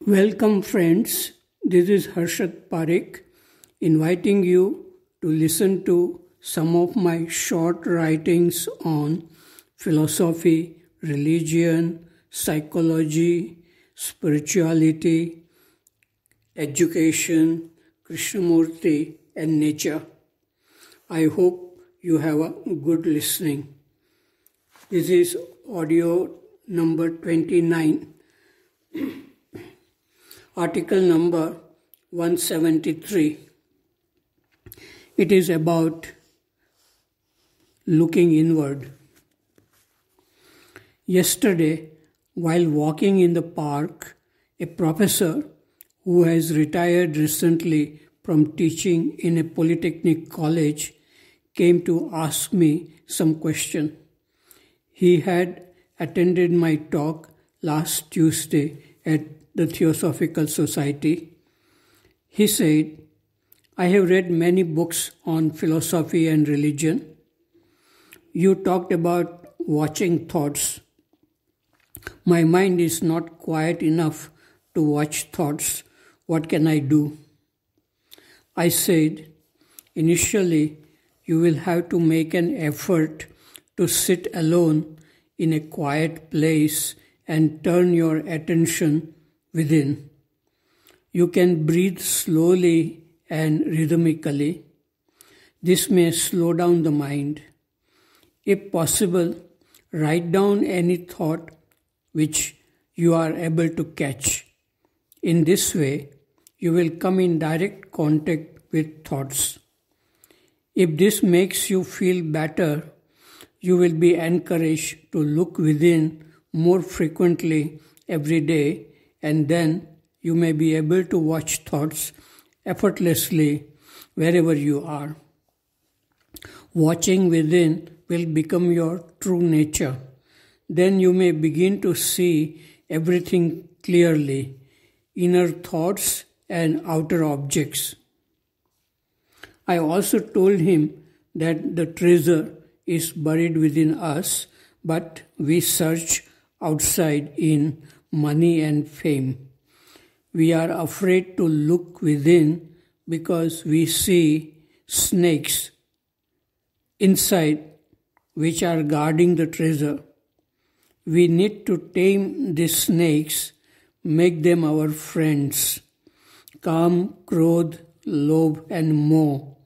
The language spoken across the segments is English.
Welcome, friends. This is Harshad Parekh inviting you to listen to some of my short writings on philosophy, religion, psychology, spirituality, education, Krishnamurti, and nature. I hope you have a good listening. This is audio number 29. Article number 173. It is about looking inward. Yesterday, while walking in the park, a professor who has retired recently from teaching in a polytechnic college came to ask me some question. He had attended my talk last Tuesday at the Theosophical Society. He said, I have read many books on philosophy and religion. You talked about watching thoughts. My mind is not quiet enough to watch thoughts. What can I do? I said, initially, you will have to make an effort to sit alone in a quiet place and turn your attention within. You can breathe slowly and rhythmically. This may slow down the mind. If possible, write down any thought which you are able to catch. In this way, you will come in direct contact with thoughts. If this makes you feel better, you will be encouraged to look within more frequently every day, and then you may be able to watch thoughts effortlessly wherever you are. Watching within will become your true nature. Then you may begin to see everything clearly, inner thoughts and outer objects. I also told him that the treasure is buried within us, but we search outside in money and fame. We are afraid to look within because we see snakes inside which are guarding the treasure. We need to tame these snakes, make them our friends. Kam, Krodh, Lobh and Moh.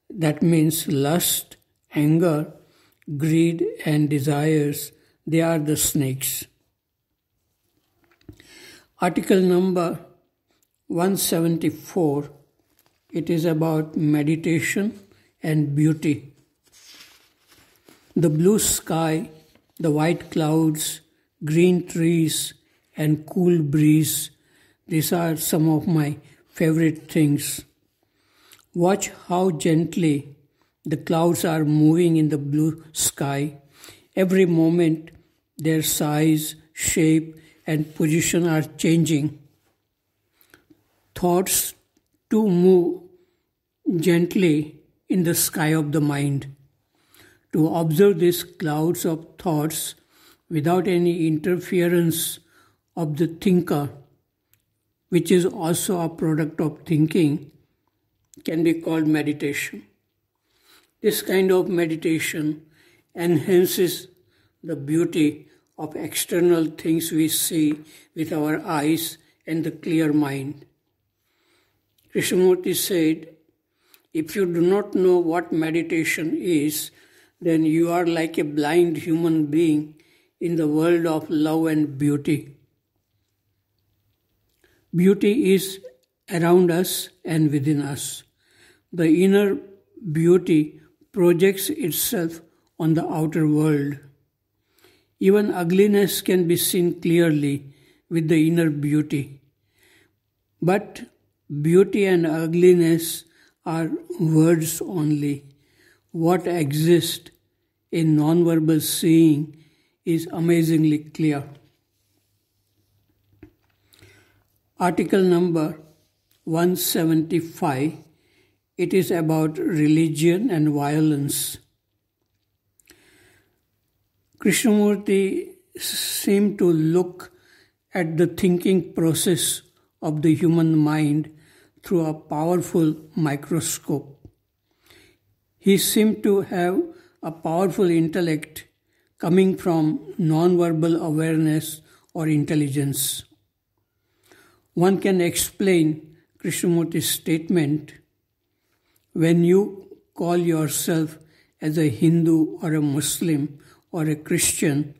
That means lust, anger, greed and desires. They are the snakes. Article number 174. It is about meditation and beauty. The blue sky, the white clouds, green trees, and cool breeze. These are some of my favorite things. Watch how gently the clouds are moving in the blue sky. Every moment their size, shape, and position are changing. Thoughts too move gently in the sky of the mind. To observe these clouds of thoughts without any interference of the thinker, which is also a product of thinking, can be called meditation. This kind of meditation enhances the beauty of external things we see with our eyes and the clear mind. Krishnamurti said, if you do not know what meditation is, then you are like a blind human being in the world of love and beauty. Beauty is around us and within us. The inner beauty projects itself on the outer world. Even ugliness can be seen clearly with the inner beauty. But beauty and ugliness are words only. What exists in non-verbal seeing is amazingly clear. Article number 175. It is about religion and violence. Krishnamurti seemed to look at the thinking process of the human mind through a powerful microscope. He seemed to have a powerful intellect coming from non-verbal awareness or intelligence. One can explain Krishnamurti's statement, when you call yourself as a Hindu or a Muslim or a Christian,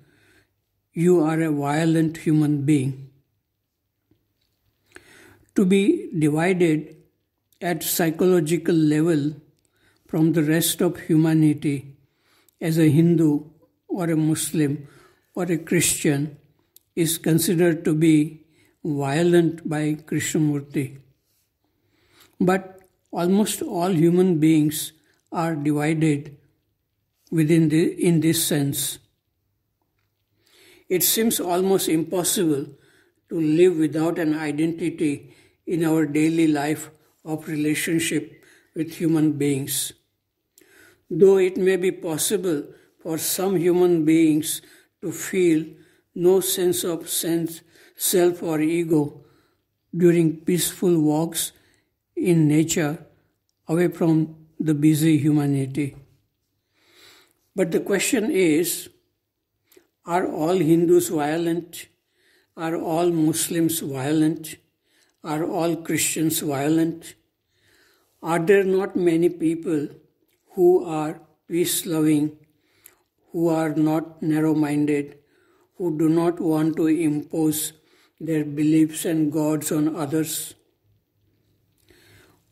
you are a violent human being. To be divided at psychological level from the rest of humanity as a Hindu or a Muslim or a Christian is considered to be violent by Krishnamurti. But almost all human beings are divided in this sense. It seems almost impossible to live without an identity in our daily life of relationship with human beings. Though it may be possible for some human beings to feel no sense of self or ego during peaceful walks in nature away from the busy humanity. But the question is, are all Hindus violent? Are all Muslims violent? Are all Christians violent? Are there not many people who are peace-loving, who are not narrow-minded, who do not want to impose their beliefs and gods on others?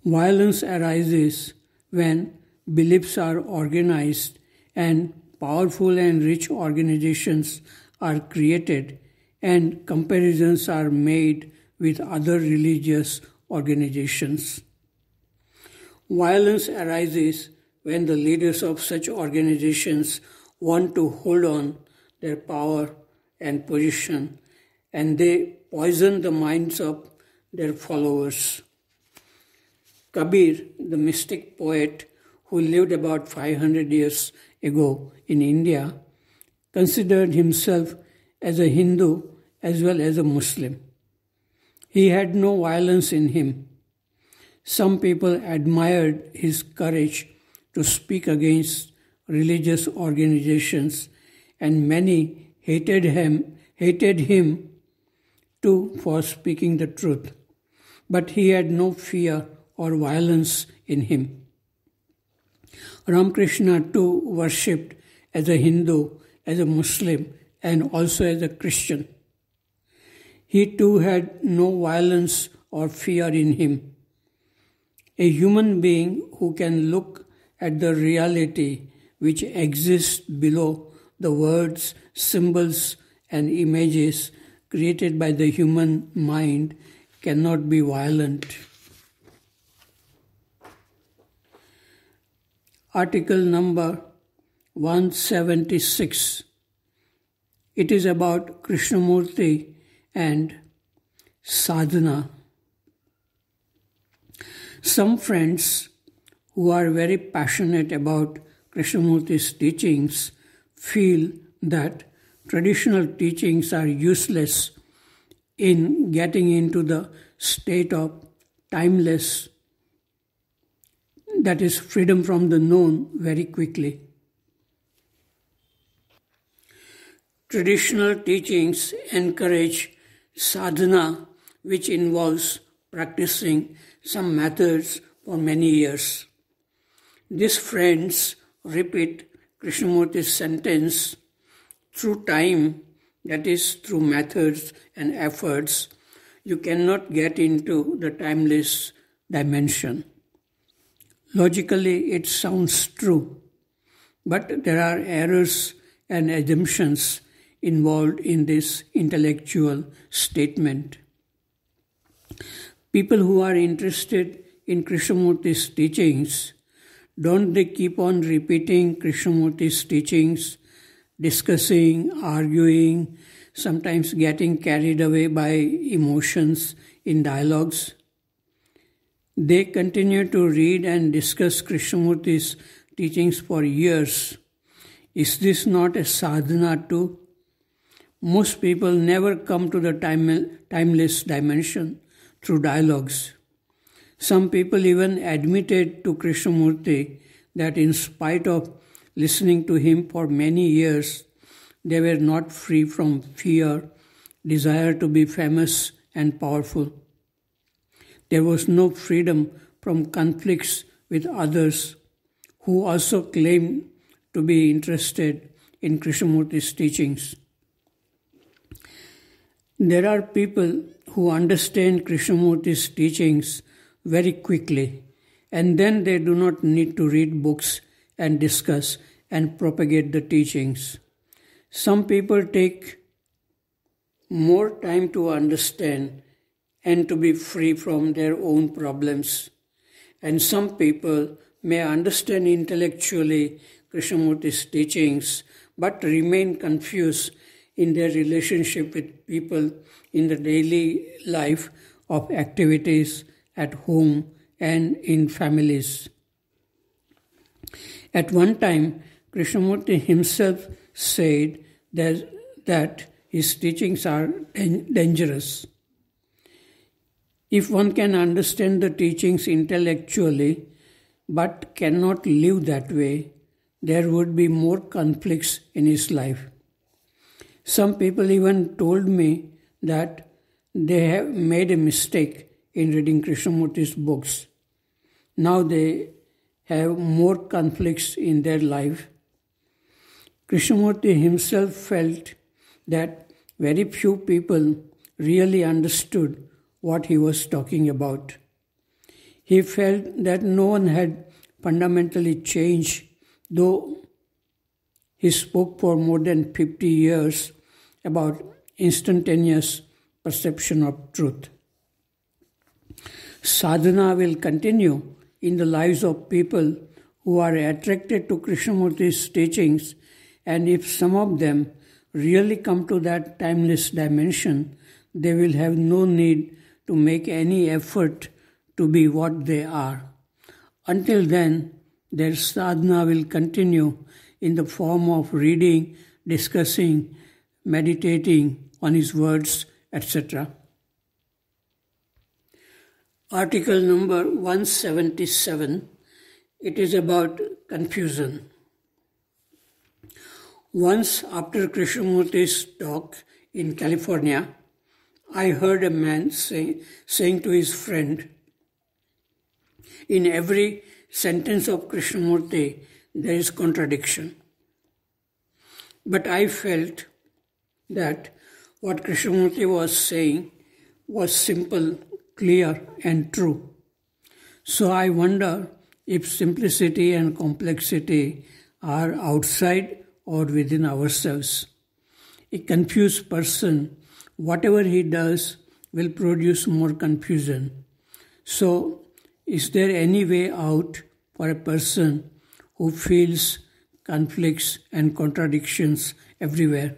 Violence arises when beliefs are organized and powerful and rich organizations are created and comparisons are made with other religious organizations. Violence arises when the leaders of such organizations want to hold on their power and position, and they poison the minds of their followers. Kabir, the mystic poet who lived about 500 years ago in India, considered himself as a Hindu as well as a Muslim. He had no violence in him. Some people admired his courage to speak against religious organizations, and many hated him too for speaking the truth. But he had no fear or violence in him. Ramakrishna too worshipped as a Hindu, as a Muslim, and also as a Christian. He too had no violence or fear in him. A human being who can look at the reality which exists below the words, symbols, and images created by the human mind cannot be violent. Article number 176. It is about Krishnamurti and sadhana. Some friends who are very passionate about Krishnamurti's teachings feel that traditional teachings are useless in getting into the state of timeless, that is, freedom from the known very quickly. Traditional teachings encourage sadhana, which involves practicing some methods for many years. These friends repeat Krishnamurti's sentence, through time, that is, through methods and efforts, you cannot get into the timeless dimension. Logically, it sounds true, but there are errors and assumptions involved in this intellectual statement. People who are interested in Krishnamurti's teachings, don't they keep on repeating Krishnamurti's teachings, discussing, arguing, sometimes getting carried away by emotions in dialogues? They continue to read and discuss Krishnamurti's teachings for years. Is this not a sadhana too? Most people never come to the timeless dimension through dialogues. Some people even admitted to Krishnamurti that in spite of listening to him for many years, they were not free from fear, desire to be famous and powerful. There was no freedom from conflicts with others who also claimed to be interested in Krishnamurti's teachings. There are people who understand Krishnamurti's teachings very quickly, and then they do not need to read books and discuss and propagate the teachings. Some people take more time to understand and to be free from their own problems. And some people may understand intellectually Krishnamurti's teachings but remain confused in their relationship with people in the daily life of activities at home and in families. At one time, Krishnamurti himself said that his teachings are dangerous. If one can understand the teachings intellectually but cannot live that way, there would be more conflicts in his life. Some people even told me that they have made a mistake in reading Krishnamurti's books. Now they have more conflicts in their life. Krishnamurti himself felt that very few people really understood what he was talking about. He felt that no one had fundamentally changed, though he spoke for more than 50 years about instantaneous perception of truth. Sadhana will continue in the lives of people who are attracted to Krishnamurti's teachings, and if some of them really come to that timeless dimension, they will have no need to make any effort to be what they are. Until then, their sadhana will continue in the form of reading, discussing, meditating on his words, etc. Article number 177. It is about confusion. Once after Krishnamurti's talk in California, I heard a man saying to his friend, "In every sentence of Krishnamurti, there is contradiction." But I felt that what Krishnamurti was saying was simple, clear, and true. So I wonder if simplicity and complexity are outside or within ourselves. A confused person, whatever he does, will produce more confusion. So, is there any way out for a person who feels conflicts and contradictions everywhere?